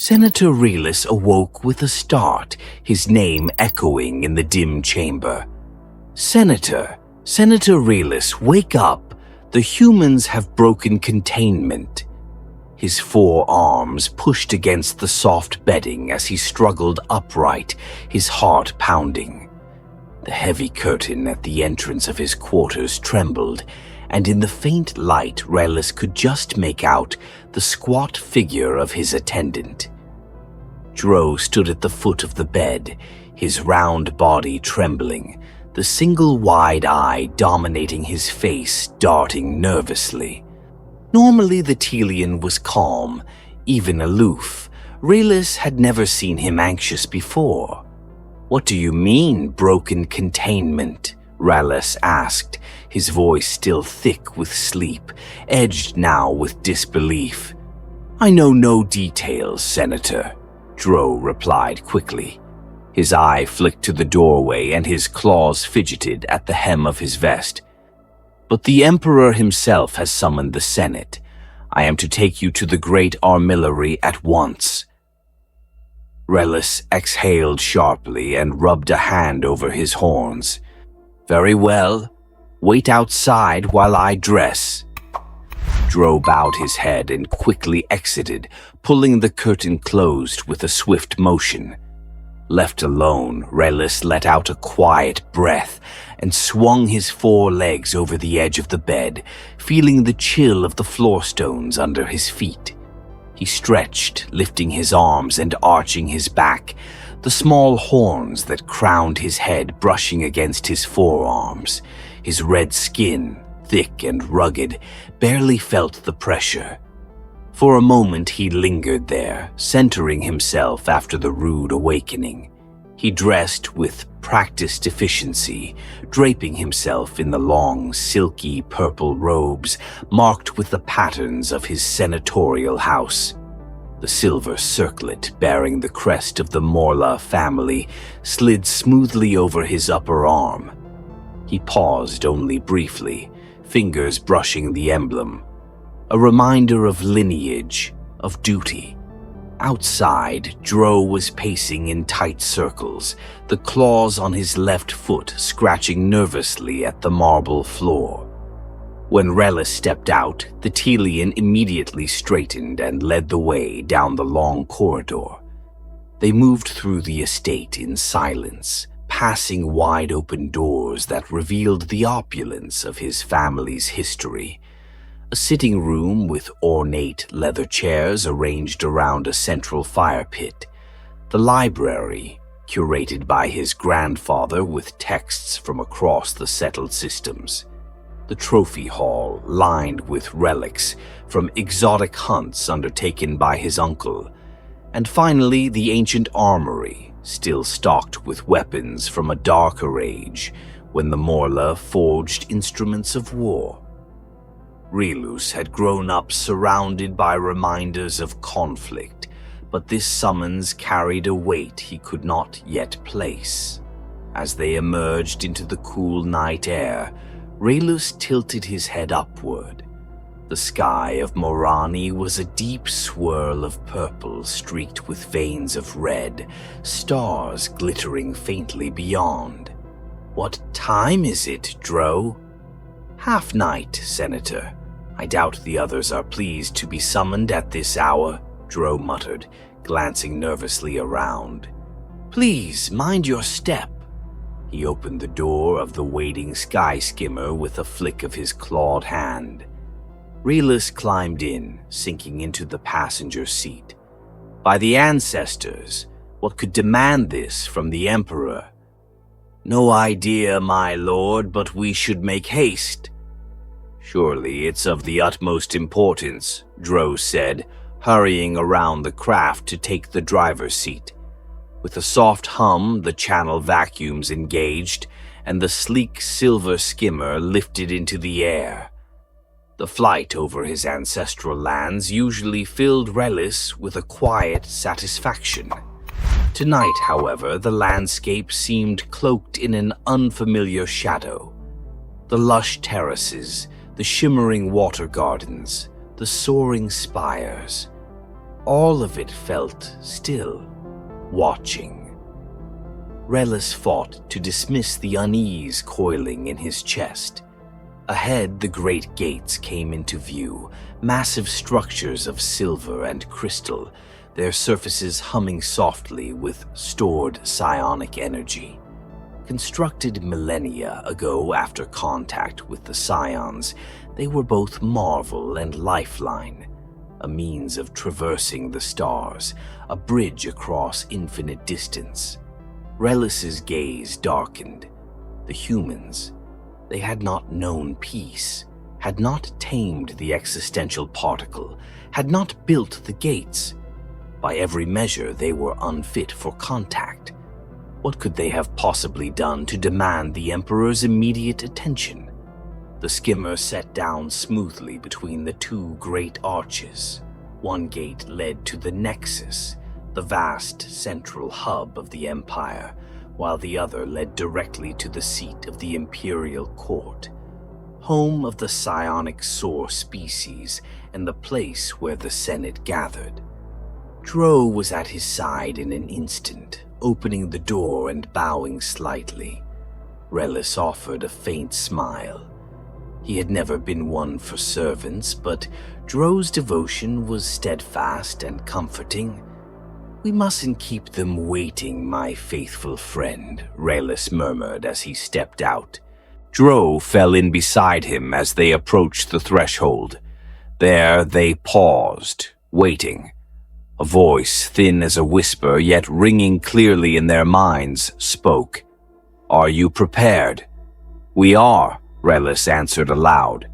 Senator Relis awoke with a start, his name echoing in the dim chamber. Senator Relis, wake up. The humans have broken containment." His forearms pushed against the soft bedding as he struggled upright, his heart pounding. The heavy curtain at the entrance of his quarters trembled, and in the faint light Relis could just make out the squat figure of his attendant. Dro stood at the foot of the bed, his round body trembling, the single wide eye dominating his face, darting nervously. Normally the Telian was calm, even aloof. Relis had never seen him anxious before. "What do you mean, broken containment?" Relis asked, his voice still thick with sleep, edged now with disbelief. "I know no details, Senator," Dro replied quickly. His eye flicked to the doorway and his claws fidgeted at the hem of his vest. "But the Emperor himself has summoned the Senate. I am to take you to the Great Armillary at once." Relis exhaled sharply and rubbed a hand over his horns. "Very well. Wait outside while I dress." Dro bowed his head and quickly exited, pulling the curtain closed with a swift motion. Left alone, Relis let out a quiet breath and swung his four legs over the edge of the bed, feeling the chill of the floor stones under his feet. He stretched, lifting his arms and arching his back, the small horns that crowned his head brushing against his forearms. His red skin, thick and rugged, barely felt the pressure. For a moment he lingered there, centering himself after the rude awakening. He dressed with practiced efficiency, draping himself in the long, silky purple robes marked with the patterns of his senatorial house. The silver circlet bearing the crest of the Morla family slid smoothly over his upper arm. He paused only briefly, fingers brushing the emblem. A reminder of lineage, of duty. Outside, Dro was pacing in tight circles, the claws on his left foot scratching nervously at the marble floor. When Relis stepped out, the Telian immediately straightened and led the way down the long corridor. They moved through the estate in silence, passing wide-open doors that revealed the opulence of his family's history. A sitting room with ornate leather chairs arranged around a central fire pit. The library, curated by his grandfather with texts from across the settled systems. The trophy hall, lined with relics from exotic hunts undertaken by his uncle. And finally, the ancient armory, still stocked with weapons from a darker age when the Morla forged instruments of war. Relis had grown up surrounded by reminders of conflict, but this summons carried a weight he could not yet place. As they emerged into the cool night air, Relis tilted his head upward. The sky of Morani was a deep swirl of purple streaked with veins of red, stars glittering faintly beyond. "What time is it, Dro?" "Half night, Senator. I doubt the others are pleased to be summoned at this hour," Dro muttered, glancing nervously around. "Please, mind your step." He opened the door of the waiting sky skimmer with a flick of his clawed hand. Relis climbed in, sinking into the passenger seat. By the ancestors, what could demand this from the Emperor? "No idea, my lord, but we should make haste." "Surely it's of the utmost importance," Dro said, hurrying around the craft to take the driver's seat. With a soft hum, the channel vacuums engaged, and the sleek silver skimmer lifted into the air. The flight over his ancestral lands usually filled Relis with a quiet satisfaction. Tonight, however, the landscape seemed cloaked in an unfamiliar shadow. The lush terraces, the shimmering water gardens, the soaring spires. All of it felt still, watching. Relis fought to dismiss the unease coiling in his chest. Ahead, the great gates came into view, massive structures of silver and crystal, their surfaces humming softly with stored psionic energy. Constructed millennia ago after contact with the Scions, they were both marvel and lifeline, a means of traversing the stars, a bridge across infinite distance. Relis's gaze darkened. The humans, they had not known peace, had not tamed the existential particle, had not built the gates. By every measure, they were unfit for contact. What could they have possibly done to demand the Emperor's immediate attention? The skimmer set down smoothly between the two great arches. One gate led to the Nexus, the vast central hub of the Empire, while the other led directly to the seat of the Imperial Court, home of the psionic soar species and the place where the Senate gathered. Dro was at his side in an instant, opening the door and bowing slightly. Relis offered a faint smile. He had never been one for servants, but Dro's devotion was steadfast and comforting. "We mustn't keep them waiting, my faithful friend," Relis murmured as he stepped out. Dro fell in beside him as they approached the threshold. There they paused, waiting. A voice, thin as a whisper, yet ringing clearly in their minds, spoke. "Are you prepared?" "We are," Relis answered aloud.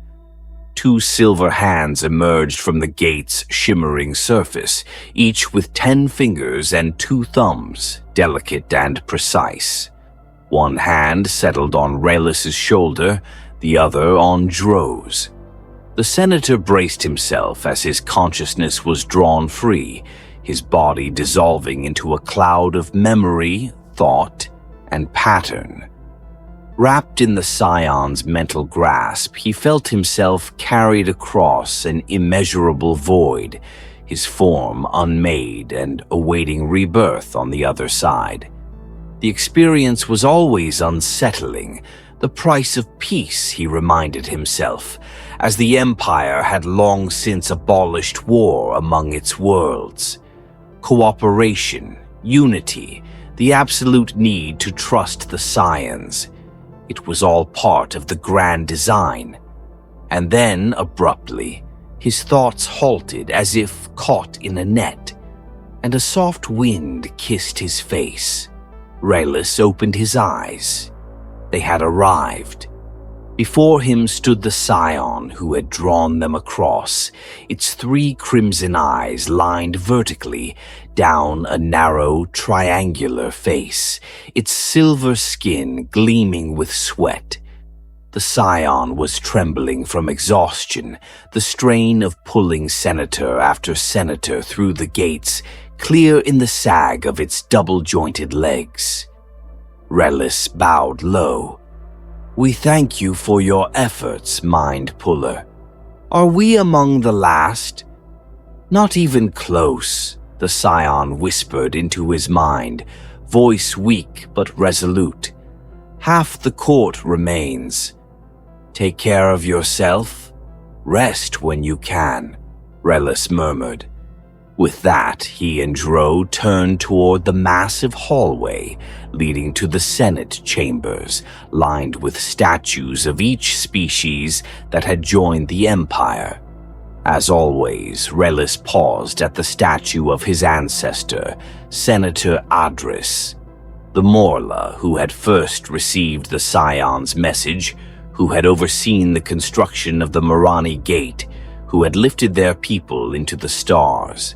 Two silver hands emerged from the gate's shimmering surface, each with 10 fingers and 2 thumbs, delicate and precise. One hand settled on Relis's shoulder, the other on Dro's. The senator braced himself as his consciousness was drawn free, his body dissolving into a cloud of memory, thought, and pattern. Wrapped in the Scion's mental grasp, he felt himself carried across an immeasurable void, his form unmade and awaiting rebirth on the other side. The experience was always unsettling, the price of peace, he reminded himself, as the Empire had long since abolished war among its worlds. Cooperation, unity, the absolute need to trust the Scions. It was all part of the grand design. And then, abruptly, his thoughts halted as if caught in a net, and a soft wind kissed his face. Relis opened his eyes. They had arrived. Before him stood the Scion who had drawn them across, its 3 crimson eyes lined vertically down a narrow, triangular face, its silver skin gleaming with sweat. The Scion was trembling from exhaustion, the strain of pulling senator after senator through the gates, clear in the sag of its double-jointed legs. Relis bowed low. "We thank you for your efforts, Mind Puller. Are we among the last?" "Not even close," the Scion whispered into his mind, voice weak but resolute. "Half the court remains. Take care of yourself. Rest when you can," Relis murmured. With that, he and Dro turned toward the massive hallway leading to the Senate chambers, lined with statues of each species that had joined the Empire. As always, Relis paused at the statue of his ancestor, Senator Adris, the Morla who had first received the Scion's message, who had overseen the construction of the Marani Gate, who had lifted their people into the stars.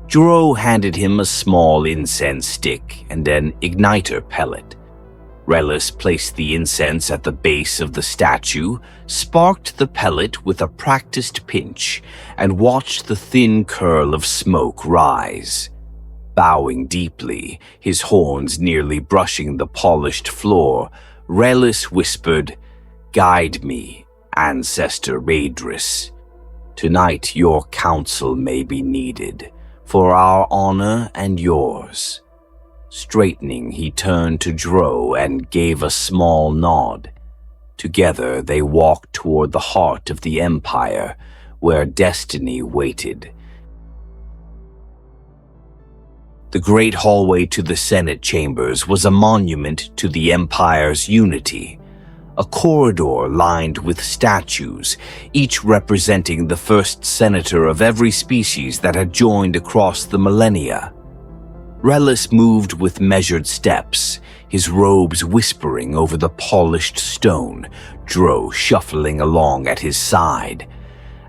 Dro handed him a small incense stick and an igniter pellet. Relis placed the incense at the base of the statue, sparked the pellet with a practiced pinch, and watched the thin curl of smoke rise. Bowing deeply, his horns nearly brushing the polished floor, Relis whispered, "Guide me, Ancestor Adris. Tonight your counsel may be needed, For our honor and yours." Straightening, he turned to Dro and gave a small nod. Together, they walked toward the heart of the Empire, where destiny waited. The great hallway to the Senate chambers was a monument to the Empire's unity. A corridor lined with statues, each representing the first senator of every species that had joined across the millennia. Relis moved with measured steps, his robes whispering over the polished stone, Dro shuffling along at his side.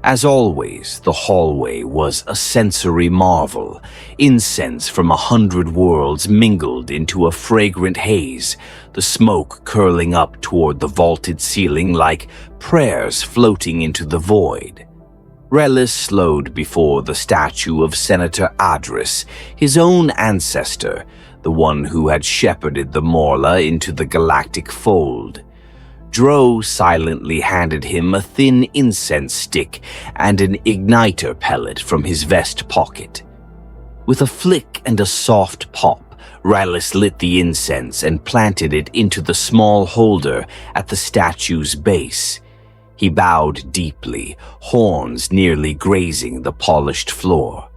As always, the hallway was a sensory marvel, incense from 100 worlds mingled into a fragrant haze, the smoke curling up toward the vaulted ceiling like prayers floating into the void. Relis slowed before the statue of Senator Adris, his own ancestor, the one who had shepherded the Morla into the galactic fold. Dro silently handed him a thin incense stick and an igniter pellet from his vest pocket. With a flick and a soft pop, Relis lit the incense and planted it into the small holder at the statue's base. He bowed deeply, horns nearly grazing the polished floor.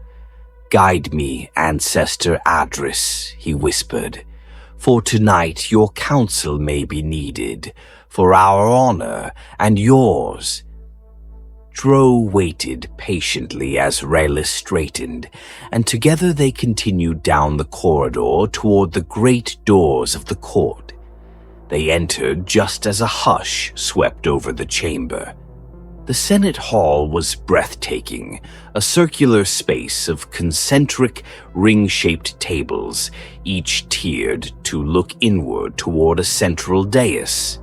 "Guide me, Ancestor Adris," he whispered. "For tonight your counsel may be needed, for our honor and yours." Dro waited patiently as Relis straightened, and together they continued down the corridor toward the great doors of the court. They entered just as a hush swept over the chamber. The Senate Hall was breathtaking, a circular space of concentric, ring-shaped tables, each tiered to look inward toward a central dais.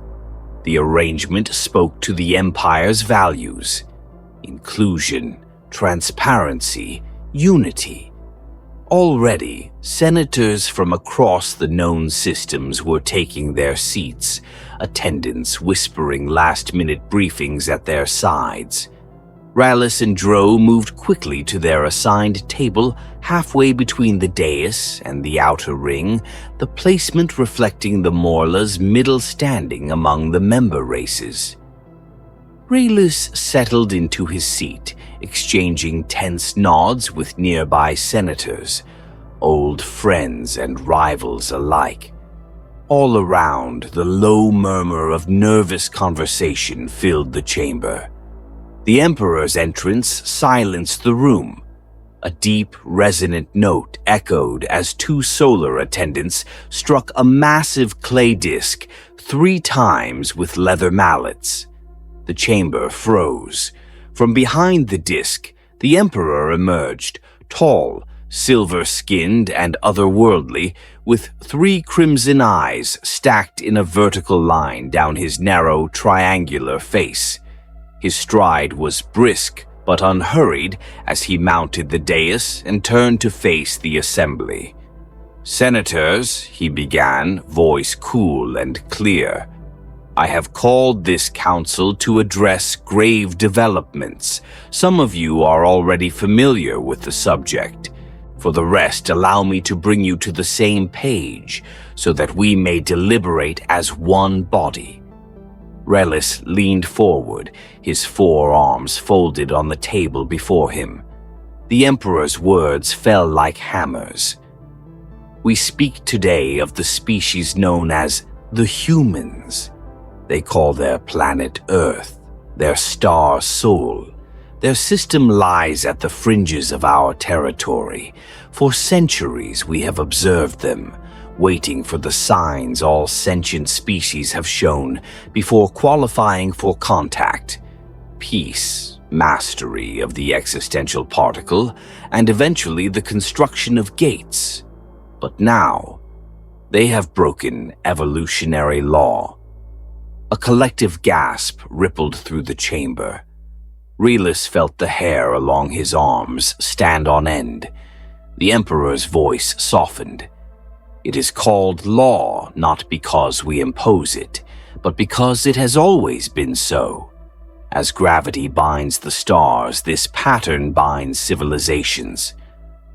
The arrangement spoke to the Empire's values: inclusion, transparency, unity. Already, senators from across the known systems were taking their seats, attendants whispering last-minute briefings at their sides. Relis and Dro moved quickly to their assigned table halfway between the dais and the outer ring, the placement reflecting the Morla's middle standing among the member races. Relis settled into his seat, exchanging tense nods with nearby senators, old friends and rivals alike. All around, the low murmur of nervous conversation filled the chamber. The Emperor's entrance silenced the room. A deep, resonant note echoed as two solar attendants struck a massive clay disc 3 times with leather mallets. The chamber froze. From behind the disc, the Emperor emerged, tall, silver-skinned and otherworldly, with 3 crimson eyes stacked in a vertical line down his narrow, triangular face. His stride was brisk but unhurried as he mounted the dais and turned to face the assembly. "Senators," he began, voice cool and clear, "I have called this council to address grave developments. Some of you are already familiar with the subject. For the rest, allow me to bring you to the same page so that we may deliberate as one body." Relis leaned forward, his forearms folded on the table before him. The Emperor's words fell like hammers. "We speak today of the species known as the humans. They call their planet Earth, their star Sol. Their system lies at the fringes of our territory. For centuries we have observed them, waiting for the signs all sentient species have shown before qualifying for contact: peace, mastery of the existential particle, and eventually the construction of gates. But now, they have broken evolutionary law." A collective gasp rippled through the chamber. Relis felt the hair along his arms stand on end. The Emperor's voice softened. "It is called law not because we impose it, but because it has always been so. As gravity binds the stars, this pattern binds civilizations.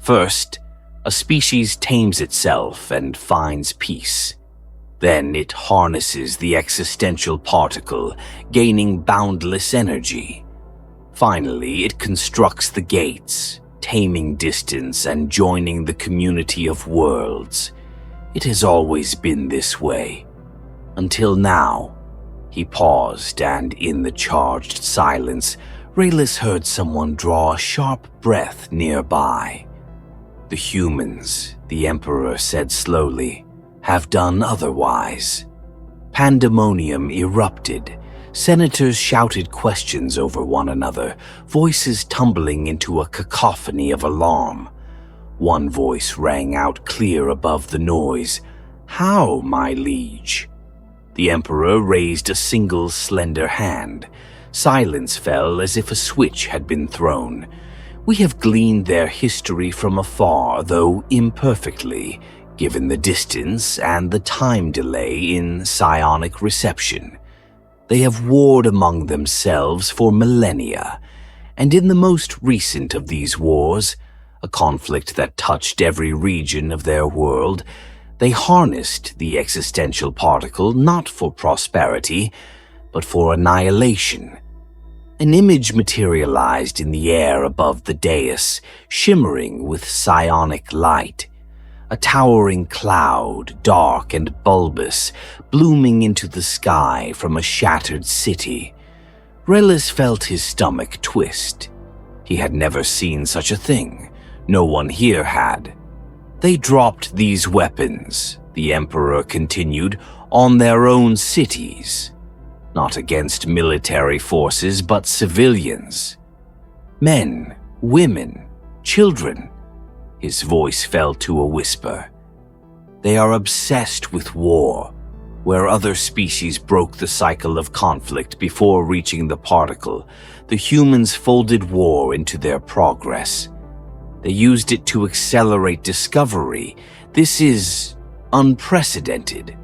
First, a species tames itself and finds peace. Then it harnesses the existential particle, gaining boundless energy. Finally, it constructs the gates, taming distance and joining the community of worlds. It has always been this way. Until now. He paused, and in the charged silence, Raylis heard someone draw a sharp breath nearby. The humans, the Emperor said slowly, have done otherwise. Pandemonium erupted. Senators shouted questions over one another, voices tumbling into a cacophony of alarm. One voice rang out clear above the noise. "How, my liege?" The Emperor raised a single slender hand. Silence fell as if a switch had been thrown. We have gleaned their history from afar, though imperfectly, given the distance and the time delay in psionic reception. They have warred among themselves for millennia, and in the most recent of these wars, a conflict that touched every region of their world, they harnessed the existential particle not for prosperity, but for annihilation. An image materialized in the air above the dais, shimmering with psionic light. A towering cloud, dark and bulbous, blooming into the sky from a shattered city. Raylis felt his stomach twist. He had never seen such a thing. No one here had. They dropped these weapons, the Emperor continued, on their own cities. Not against military forces, but civilians. Men, women, children. His voice fell to a whisper. They are obsessed with war, where other species broke the cycle of conflict before reaching the particle. The humans folded war into their progress. They used it to accelerate discovery. This is unprecedented.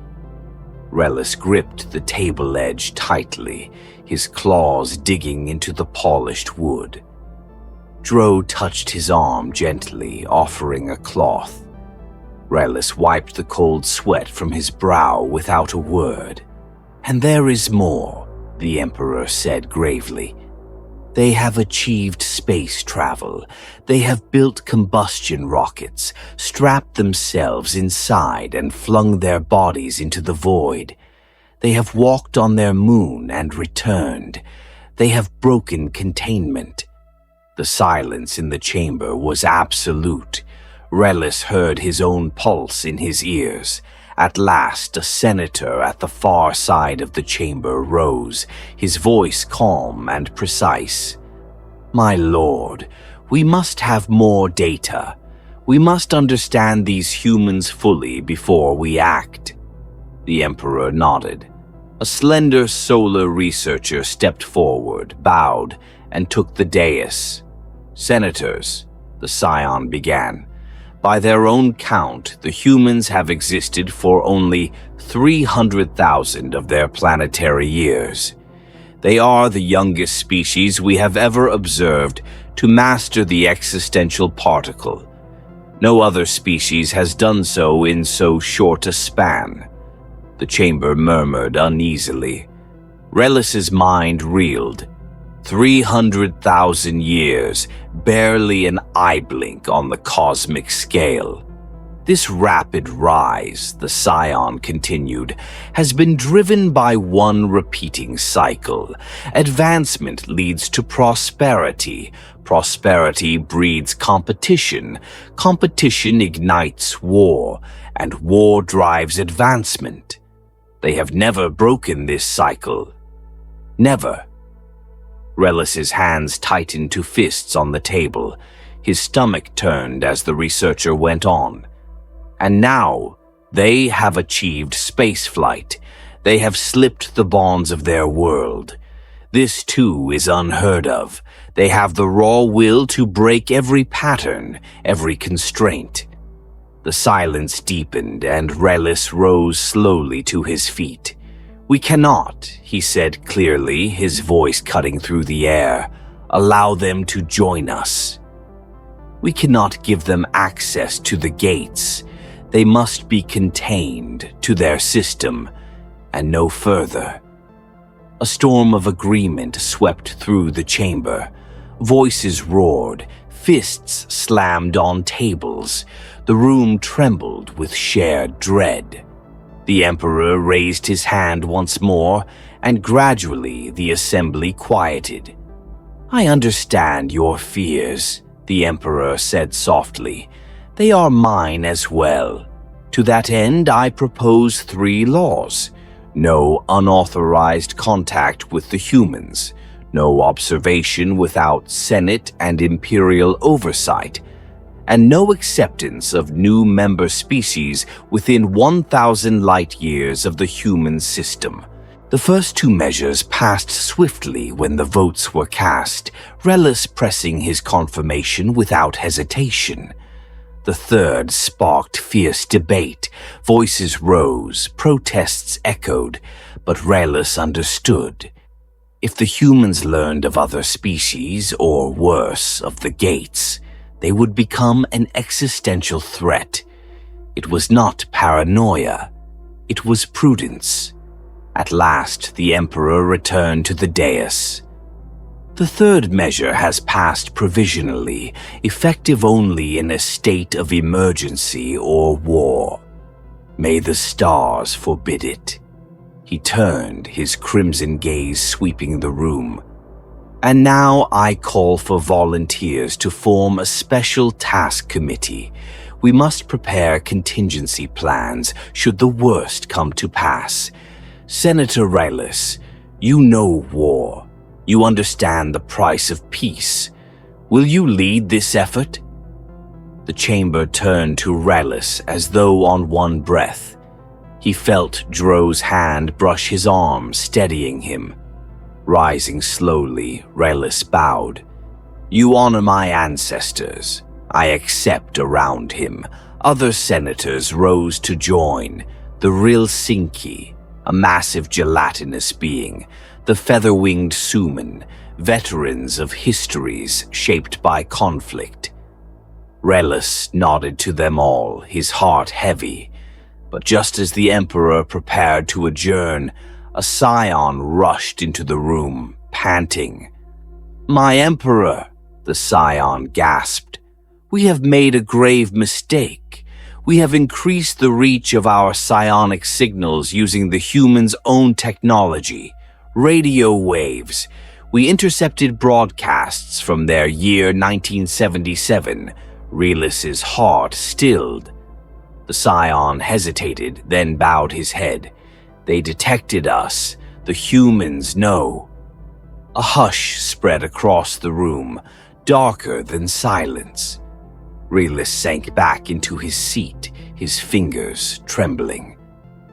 Raylis gripped the table edge tightly, his claws digging into the polished wood. Dro touched his arm gently, offering a cloth. Raylis wiped the cold sweat from his brow without a word. "And there is more," the Emperor said gravely. "They have achieved space travel. They have built combustion rockets, strapped themselves inside and flung their bodies into the void. They have walked on their moon and returned. They have broken containment." The silence in the chamber was absolute. Raylis heard his own pulse in his ears. At last, a senator at the far side of the chamber rose, his voice calm and precise. "My lord, we must have more data. We must understand these humans fully before we act." The Emperor nodded. A slender solar researcher stepped forward, bowed, and took the dais. "Senators," the Scion began, "by their own count, the humans have existed for only 300,000 of their planetary years. They are the youngest species we have ever observed to master the existential particle. No other species has done so in so short a span." The chamber murmured uneasily. Raylis's mind reeled. 300,000 years, barely an eye blink on the cosmic scale. This rapid rise, the Scion continued, has been driven by one repeating cycle. Advancement leads to prosperity. Prosperity breeds competition. Competition ignites war, and war drives advancement. They have never broken this cycle. Never. Raylis's hands tightened to fists on the table. His stomach turned as the researcher went on. "And now, they have achieved spaceflight. They have slipped the bonds of their world. This too is unheard of. They have the raw will to break every pattern, every constraint." The silence deepened, and Raylis rose slowly to his feet. "We cannot," he said clearly, his voice cutting through the air, "allow them to join us." We cannot give them access to the gates. They must be contained to their system, and no further. A storm of agreement swept through the chamber. Voices roared, fists slammed on tables. The room trembled with shared dread. The Emperor raised his hand once more, and gradually the assembly quieted. "I understand your fears," the Emperor said softly. "They are mine as well. To that end, I propose 3 laws. No unauthorized contact with the humans. No observation without Senate and Imperial oversight. And no acceptance of new member species within 1,000 light years of the human system." The first 2 measures passed swiftly when the votes were cast, Relis pressing his confirmation without hesitation. The third sparked fierce debate. Voices rose, protests echoed, but Relis understood. If the humans learned of other species, or worse, of the gates, they would become an existential threat. It was not paranoia. It was prudence. At last, the Emperor returned to the dais. "The third measure has passed provisionally, effective only in a state of emergency or war. May the stars forbid it." He turned, his crimson gaze sweeping the room. "And now I call for volunteers to form a special task committee. We must prepare contingency plans should the worst come to pass. Senator Relis, you know war. You understand the price of peace. Will you lead this effort?" The chamber turned to Relis as though on one breath. He felt Dro's hand brush his arm, steadying him. Rising slowly, Relis bowed. "You honor my ancestors. I accept." Around him, other senators rose to join. The real Psyche, a massive gelatinous being, the feather-winged Suman, veterans of histories shaped by conflict. Relis nodded to them all, his heart heavy. But just as the Emperor prepared to adjourn, a scion rushed into the room, panting. "My Emperor," the scion gasped, "we have made a grave mistake. We have increased the reach of our psionic signals using the humans' own technology, radio waves. We intercepted broadcasts from their year 1977. Relis's heart stilled. The scion hesitated, then bowed his head. "They detected us. The humans know." A hush spread across the room, darker than silence. Relis sank back into his seat, his fingers trembling.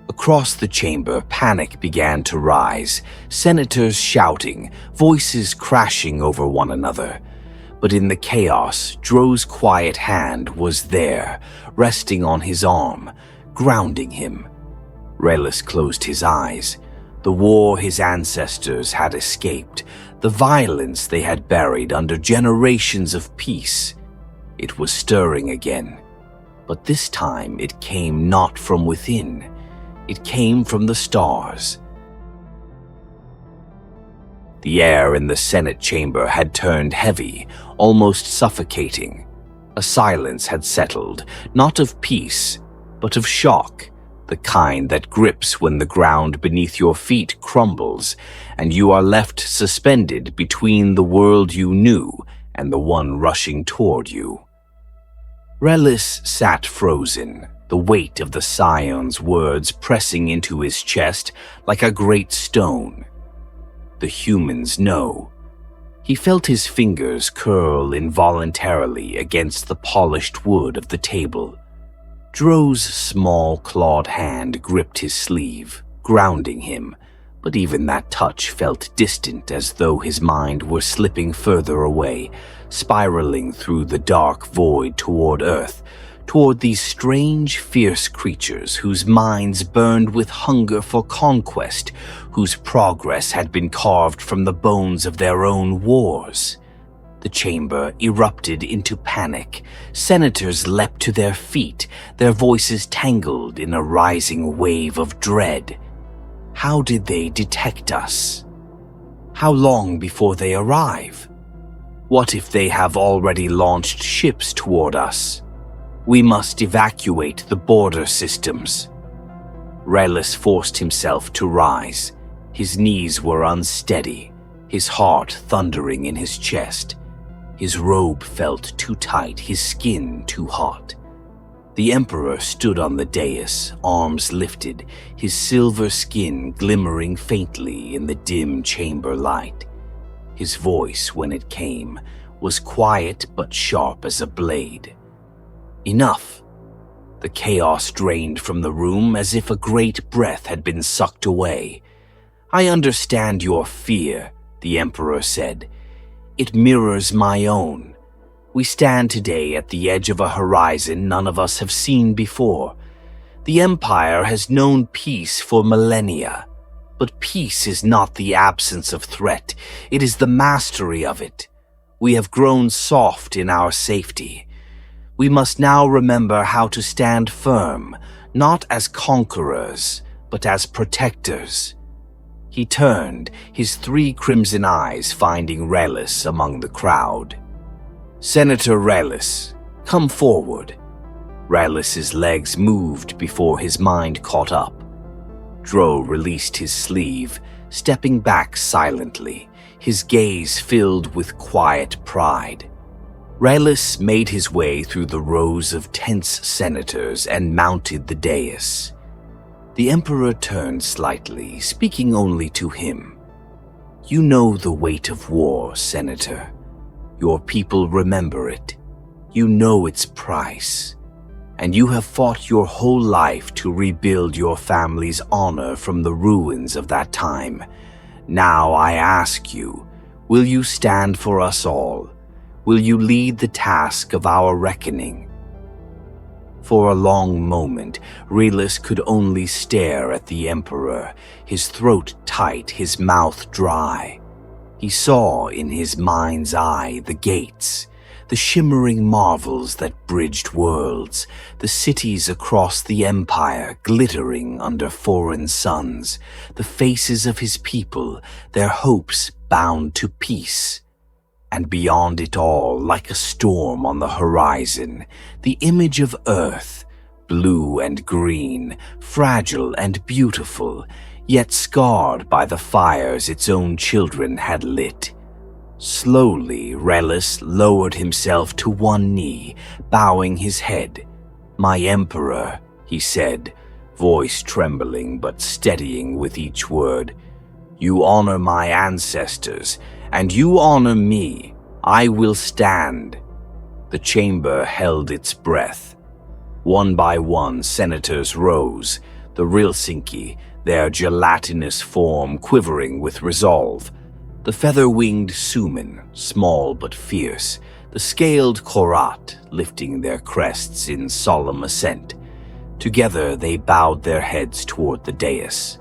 Across the chamber, panic began to rise, senators shouting, voices crashing over one another. But in the chaos, Dro's quiet hand was there, resting on his arm, grounding him. Relis closed his eyes. The war his ancestors had escaped, the violence they had buried under generations of peace. It was stirring again. But this time it came not from within. It came from the stars. The air in the Senate chamber had turned heavy, almost suffocating. A silence had settled, not of peace, but of shock, the kind that grips when the ground beneath your feet crumbles and you are left suspended between the world you knew and the one rushing toward you. Relis sat frozen, the weight of the scion's words pressing into his chest like a great stone. The humans know. He felt his fingers curl involuntarily against the polished wood of the table. Dro's small clawed hand gripped his sleeve, grounding him, but even that touch felt distant, as though his mind were slipping further away, spiraling through the dark void toward Earth, toward these strange, fierce creatures whose minds burned with hunger for conquest, whose progress had been carved from the bones of their own wars. The The chamber erupted into panic. Senators leapt to their feet, their voices tangled in a rising wave of dread. How did they detect us? How long before they arrive? What if they have already launched ships toward us? We must evacuate the border systems. Reliss forced himself to rise. His knees were unsteady, his heart thundering in his chest. His robe felt too tight, his skin too hot. The Emperor stood on the dais, arms lifted, his silver skin glimmering faintly in the dim chamber light. His voice, when it came, was quiet but sharp as a blade. Enough. The chaos drained from the room as if a great breath had been sucked away. I understand your fear, the Emperor said. It mirrors my own. We stand today at the edge of a horizon none of us have seen before. The Empire has known peace for millennia, but peace is not the absence of threat, it is the mastery of it. We have grown soft in our safety. We must now remember how to stand firm, not as conquerors, but as protectors. He turned, his 3 crimson eyes finding Reliss among the crowd. Senator Reliss, come forward. Reliss's legs moved before his mind caught up. Dro released his sleeve, stepping back silently, his gaze filled with quiet pride. Reliss made his way through the rows of tense senators and mounted the dais. The Emperor turned slightly, speaking only to him. You know the weight of war, Senator. Your people remember it. You know its price. And you have fought your whole life to rebuild your family's honor from the ruins of that time. Now I ask you, will you stand for us all? Will you lead the task of our reckoning? For a long moment, Reliss could only stare at the Emperor, his throat tight, his mouth dry. He saw in his mind's eye the gates, the shimmering marvels that bridged worlds, the cities across the Empire glittering under foreign suns, the faces of his people, their hopes bound to peace. And beyond it all, like a storm on the horizon, the image of Earth, blue and green, fragile and beautiful, yet scarred by the fires its own children had lit. Slowly, Reliss lowered himself to one knee, bowing his head. My Emperor, he said, voice trembling but steadying with each word. You honor my ancestors, and you honor me. I will stand. The chamber held its breath. One by one, senators rose, the Rilsinki, their gelatinous form quivering with resolve. The feather-winged Suman, small but fierce, the scaled Korat, lifting their crests in solemn assent. Together they bowed their heads toward the dais.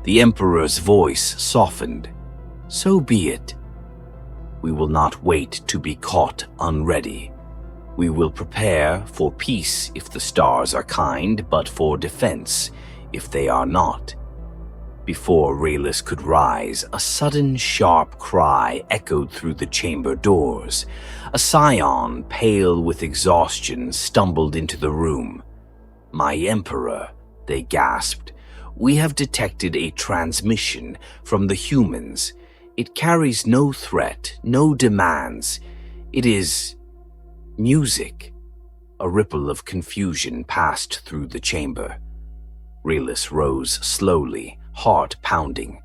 The Emperor's voice softened. So be it. We will not wait to be caught unready. We will prepare for peace if the stars are kind, but for defense if they are not. Before Reliss could rise, a sudden sharp cry echoed through the chamber doors. A scion, pale with exhaustion, stumbled into the room. My Emperor, they gasped. We have detected a transmission from the humans. It carries no threat, no demands. It is music. A ripple of confusion passed through the chamber. Reliss rose slowly, heart pounding.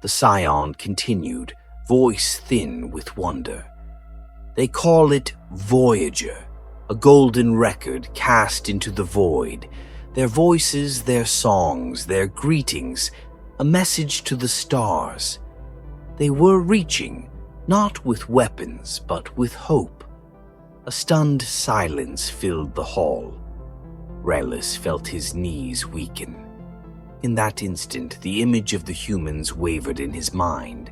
The scion continued, voice thin with wonder. They call it Voyager, a golden record cast into the void. Their voices, their songs, their greetings, a message to the stars. They were reaching, not with weapons, but with hope. A stunned silence filled the hall. Reliss felt his knees weaken. In that instant, the image of the humans wavered in his mind.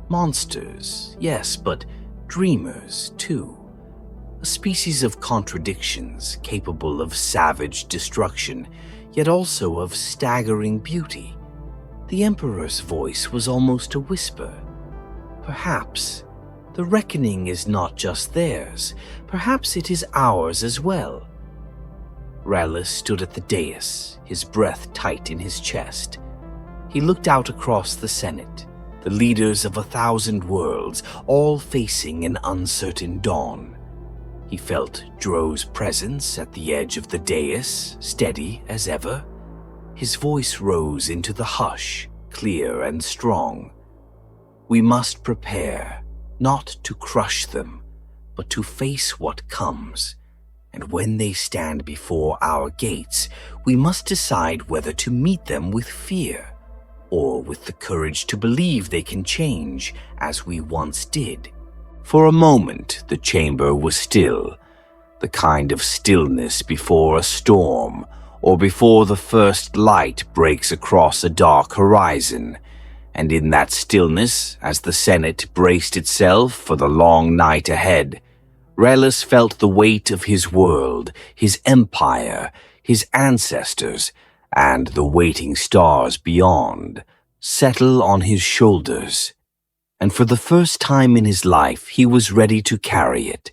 Monsters, yes, but dreamers, too. A species of contradictions capable of savage destruction, yet also of staggering beauty. The Emperor's voice was almost a whisper. Perhaps the reckoning is not just theirs. Perhaps it is ours as well. Rellus stood at the dais, his breath tight in his chest. He looked out across the Senate, the leaders of 1,000 worlds, all facing an uncertain dawn. He felt Dro's presence at the edge of the dais, steady as ever. His voice rose into the hush, clear and strong. We must prepare, not to crush them, but to face what comes. And when they stand before our gates, we must decide whether to meet them with fear, or with the courage to believe they can change as we once did. For a moment, the chamber was still, the kind of stillness before a storm, or before the first light breaks across a dark horizon. And in that stillness, as the Senate braced itself for the long night ahead, Rellus felt the weight of his world, his empire, his ancestors, and the waiting stars beyond settle on his shoulders. And for the first time in his life, he was ready to carry it.